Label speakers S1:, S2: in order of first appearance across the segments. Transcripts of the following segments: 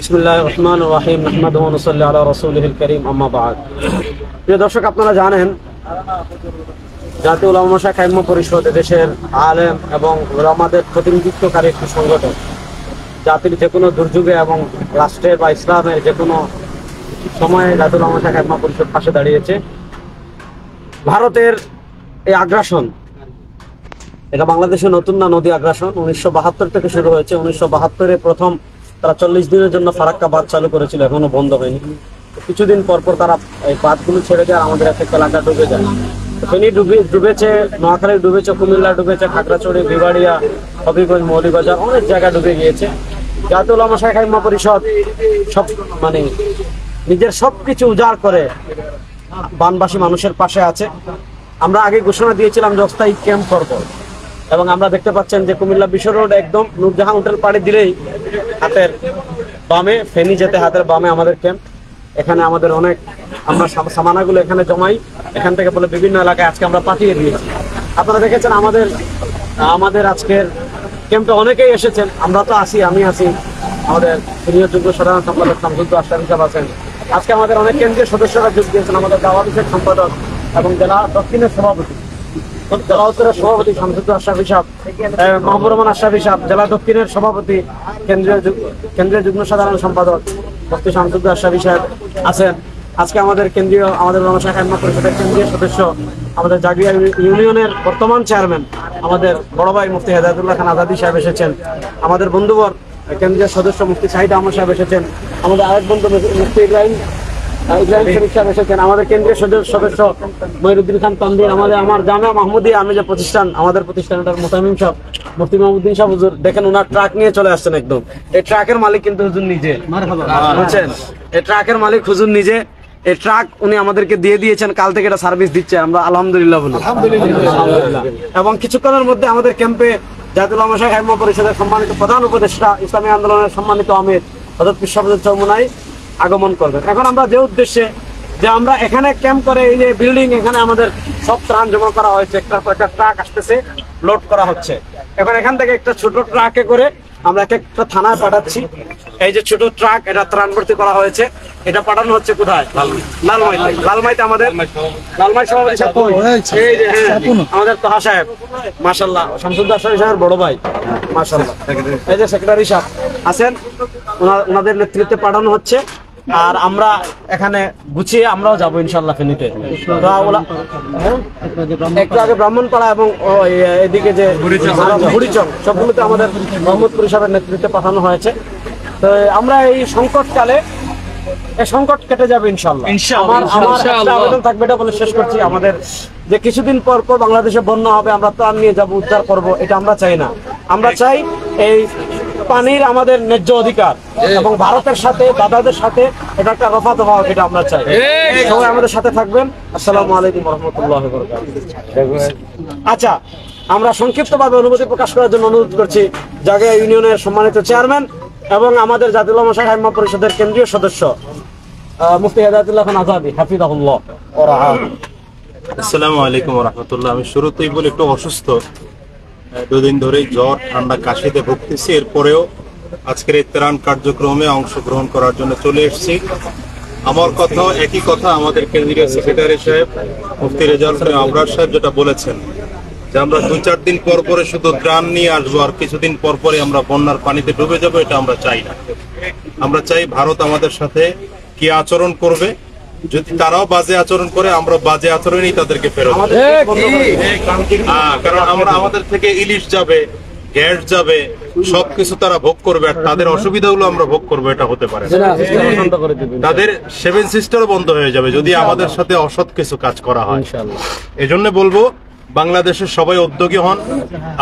S1: বিসমিল্লাহির রহমানির রহিম নাহমাদুহু ওয়া নুসাল্লি আলা রাসূলিহিল কারীম আম্মা বা'দ। প্রিয় দর্শক, আপনারা জানেন জাতীয় উলামা মাশায়েখ আইম্মা পরিষদ দেশের আলেম এবং উলামাদের প্রতিনিধিত্বকারী একটি সংগঠন। জাতির যে কোনো দুর্যোগে এবং রাষ্ট্রের বা ইসলামের যে কোনো সময়ে জাতীয় উলামা মাশায়েখ আইম্মা পরিষদ পাশে দাঁড়িয়েছে। ভারতের এই আগ্রাসন, এটা বাংলাদেশে নতুন না, নদী আগ্রাসন 1972 থেকে শুরু হয়েছে। 1972-এ প্রথম তারা 40 দিনের জন্য ফারাক্কা বাঁধ চালু করেছিল, এখনো বন্ধ হয়নি। কিছুদিন পর পর তারা এই বাঁধগুলো ছেড়ে দেয়, আমাদের এক এলাকা ডুবে যায়। ফেনী ডুবেছে, নোয়াখালী ডুবেছে, কুমিল্লা ডুবেছে, খাগড়াছড়ি, বিবাড়িয়া, হবিগঞ্জ, মৌলভীবাজার, অনেক জায়গা ডুবে গিয়েছে। জাতীয় উলামা মাশায়েখ আইম্মা পরিষদ সব নিজের সবকিছু উজাড় করে বানবাসী মানুষের পাশে আছে। আমরা আগে ঘোষণা দিয়েছিলাম যে অস্থায়ী ক্যাম্প করব, এবং আমরা দেখতে পাচ্ছেন যে কুমিল্লা বিশ্ব রোড একদম নূরজাহান হোটেল পাড়ি দিলেই হাতের বামে, ফেনী যেতে হাতের বামে আমাদের ক্যাম্প। এখানে আমাদের অনেক আমরা সামানাগুলো এখানে জমাই, এখান থেকে বলে বিভিন্ন এলাকায় আজকে আমরা পাঠিয়ে দিয়েছি। আপনারা দেখেছেন আমাদের আজকের ক্যাম্পে অনেকেই এসেছেন। আমরা তো আসি, আমি আসি, আমাদের সিনিয়র যুগ্ম সাধারণ সম্পাদক শামসুদ্দৌলা আশরাফি সাহেব আছেন। আজকে আমাদের অনেক কেন্দ্রীয় সদস্যরা যোগ দিয়েছেন, আমাদের দাওয়া বিষয়ক সম্পাদক এবং জেলা দক্ষিণের সভাপতি, জেলা উত্তরের সভাপতি শামসুদ্দৌলা আশরাফি সাহেব, মাহবুবুর রহমান আশরাফি সাহেব, জেলা দক্ষিণের সভাপতি, কেন্দ্রীয় যুগ্ম সাধারণ সম্পাদক মুফতি শামসুদ্দৌলা আশরাফি সাহেব আছেন। আজকে আমাদের উলামা মাশায়েখ আইম্মা পরিষদের কেন্দ্রীয় সদস্য, আমাদের জাগরিয়া ইউনিয়নের বর্তমান চেয়ারম্যান, আমাদের বড় ভাই মুফতি হেদায়েতুল্লাহ খান আজাদী সাহেব এসেছেন। আমাদের বন্ধুবর কেন্দ্রীয় সদস্য মুফতি শাহিদ আহমদ সাহেব এসেছেন। আমাদের আরেক বন্ধু মুফতি ইব্রাহিম শরীফ সাহেব এসেছেন। আমাদের কেন্দ্রীয় সদস্য মহিরুদ্দিন খান তানভীর, আমার জামিয়া মাহমুদিয়া, আমি যে প্রতিষ্ঠান, আমাদের প্রতিষ্ঠানটার মুতামিম সাহেব, মুফতি মাহমুদ্দিন সাহেব হুজুর, দেখেন ওনার ট্রাক নিয়ে চলে আসছেন একদম। এই ট্রাকের মালিক কিন্তু হুজুর নিজে, বুঝছেন? এই ট্রাকের মালিক হুজুর নিজে। এই ট্রাক উনি আমাদেরকে দিয়ে দিয়েছেন, কাল থেকে এটা সার্ভিস দিচ্ছে। আমরা আলহামদুলিল্লাহ বলি। এবং কিছুক্ষণের মধ্যে আমাদের ক্যাম্পে জাতীয় উলামা মাশায়েখ আইম্মা পরিষদের সম্মানিত প্রধান উপদেষ্টা, ইসলামী আন্দোলনের সম্মানিত আমির হযরত পীর সাহেব চরমোনাই আগমন করবেন। এখন আমরা যে উদ্দেশ্যে যে আমরা এখানে ক্যাম্প করে, এই যে বিল্ডিং, এখানে আমাদের সব ত্রাণ জমা করা হয়েছে, একটা ট্রাক আসতেছে, লোড করা হচ্ছে। এখন এখান থেকে একটা ছোট ট্রাকে করে আমরা একটা থানায় পাঠাচ্ছি। এই যে ছোট ট্রাক, এটা ত্রাণ ভর্তি করা হয়েছে, এটা পাঠানো হচ্ছে কোথায়? লালমাইতে। আমাদের লালমাই সভাপতি সাহেব, এই যে আমাদের তোহা সাহেব, মাশাআল্লাহ, শামসুদ্দৌলা আশরাফি সাহেবের বড় ভাই, মাশাআল্লাহ। এই যে সেক্রেটারি সাহেব আছেন, ওনাদের নেতৃত্বে পাঠানো হচ্ছে। আর আমরা এখানে গুছিয়ে আমরাও যাবো ইনশাআল্লাহ ফেনীতে। একটু আগে ব্রাহ্মণপাড়া এবং এদিকে যে বুড়িচং, সবগুলোতে আমাদের মোহাম্মদপুর সাহেবের নেতৃত্বে পাঠানো হয়েছে। তো আমরা এই সংকটকালে, এই সংকট কেটে যাবে ইনশাআল্লাহ। আমার একটা আবেদন থাকবে, এটা বলে শেষ করছি। আমাদের যে কিছুদিন পর পর বাংলাদেশে বন্যা হবে, আমরা ত্রাণ নিয়ে যাবো, উদ্ধার করবো, এটা আমরা চাই না। আমরা চাই এই পানির আমাদের ন্যায্য অধিকার, এবং ভারতের সাথে, দাদাদের সাথে এটা একটা রফা দফা হোক, এটা আমরা চাই। সবাই আমাদের সাথে থাকবেন। আসসালামু আলাইকুম ওয়া রাহমাতুল্লাহি ওয়া বারাকাতুহু। আচ্ছা, আমরা সংক্ষিপ্তভাবে অনুমতি প্রকাশ করার জন্য অনুরোধ করছি জাগরিয়া ইউনিয়নের সম্মানিত চেয়ারম্যান এবং আমাদের জাতীয় উলামা মাশায়েখ আইম্মা পরিষদের কেন্দ্রীয় সদস্য মুফতি হেদায়েতুল্লাহ খান আজাদী হাফিজাহুল্লাহ ওয়া রাআহু।
S2: আসসালামু আলাইকুম ওয়া রাহমাতুল্লাহ। আমি শুরুতেই বলি একটু অসুস্থ, দুদিন ধরেই জ্বর, ঠান্ডা, কাশিতে ভুগতেছি। এরপরেও আজকের এই ত্রাণ কার্যক্রমে অংশগ্রহণ করার জন্য চলে এসেছি। আমার কথাও একই কথা আমাদের কেন্দ্রীয় সেক্রেটারি সাহেব মুফতি রেজাউল আবরার সাহেব যেটা বলেছেন, যে আমরা 2-4 দিন পর পরে শুধু ত্রাণ নিয়ে আসবো আর কিছুদিন পর পরে আমরা বন্যার পানিতে ডুবে যাবো, এটা আমরা চাই না। আমরা চাই ভারত আমাদের সাথে কি আচরণ করবে, যদি তারাও বাজে আচরণ করে, আমরা বাজে আচরণই তাদেরকে ফেরত, কারণ আমরা আমাদের থেকে ইলিশ যাবে, গ্যাস যাবে, সবকিছু তারা ভোগ করবে, আর তাদের অসুবিধাগুলো আমরা ভোগ করবো, এটা হতে পারে। তাদের 7 সিস্টার বন্ধ হয়ে যাবে যদি আমাদের সাথে অসৎ কিছু কাজ করা হয়। এজন্য বলবো, বাংলাদেশের সবাই উদ্যোগী হন।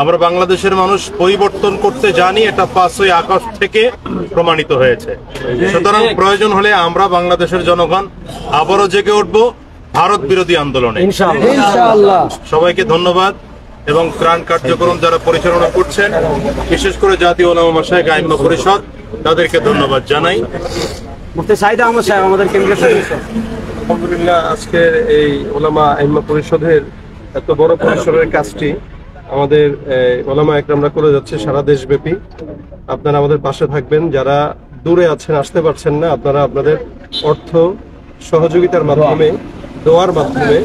S2: আমরা বাংলাদেশের মানুষ পরিবর্তন করতে জানি, এটা 5ই আগস্ট থেকে প্রমাণিত হয়েছে। সুতরাং প্রয়োজন হলে আমরা বাংলাদেশের জনগণ আবারও জেগে উঠবো ভারত বিরোধী আন্দোলনে ইনশাআল্লাহ। সবাইকে ধন্যবাদ। এবং ত্রাণ কার্যক্রম যারা পরিচালনা করছেন, বিশেষ করে জাতীয় উলামা মাশায়েখ আইম্মা পরিষদ, তাদেরকে ধন্যবাদ জানাই।
S1: মুফতি শাহিদ আহমদ সাহেব আমাদের কেন্দ্রীয় সদস্য।
S3: আলহামদুলিল্লাহ, আজকের এই উলামা আইম্মা পরিষদের এত বড় পরিসরের কাজটি আমাদের ওলামা একরামরা করে যাচ্ছে সারা দেশব্যাপী। আপনারা আমাদের পাশে থাকবেন। যারা দূরে আছেন, আসতে পারছেন না, আপনারা আপনাদের অর্থ সহযোগিতার মাধ্যমে, দোয়ার মাধ্যমে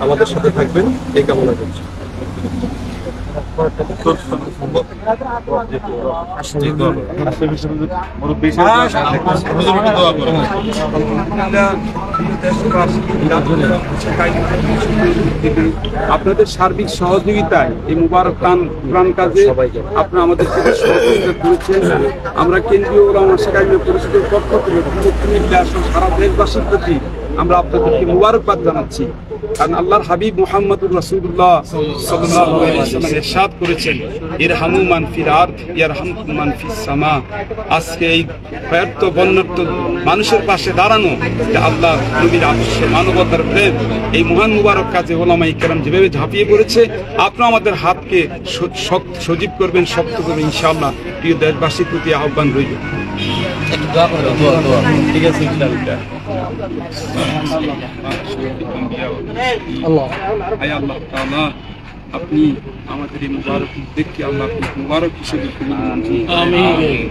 S3: আমাদের সাথে থাকবেন, এই কামনা করছি।
S4: আপনাদের সার্বিক সহযোগিতায় এই মুবারক প্রাণ কাজে আপনারা আমাদের সাথে সহযোগিতা করেছেন। আমরা কেন্দ্রীয় ওলামা শিক্ষা পরিষদের পক্ষ থেকে সারা দেশবাসীর প্রতি আমরা আপনাদেরকে মুবারকবাদ জানাচ্ছি। কারণ আল্লাহর হাবিব মুহাম্মদুর রাসূলুল্লাহ সাল্লাল্লাহু আলাইহি ওয়াসাল্লাম ইরশাদ করেছেন, ইরহামু মান ফিল আরদ ইয়ারহামকুম মান ফিস সামা। আজকে এই ব্যর্থ বন্যার্থ মানুষের পাশে দাঁড়ানো, আল্লাহ নবীর আদর্শ, মানবতার প্রেম, এই মহান মুবারক কাজে ওলামায়ে কেরাম যেভাবে ঝাঁপিয়ে পড়েছে, আপনারা আমাদের হাতকে সজীব করবেন, শক্ত করবেন ইনশাআল্লাহ। প্রিয় দেশবাসীর প্রতি আহ্বান রইল।
S1: ঠিক আছে,
S4: আল্লাহ তাআলা আপনি আমাদের এই মুবারক দেখে আল্লাহ মুবারক হিসেবে কবুল করুন। আমিন।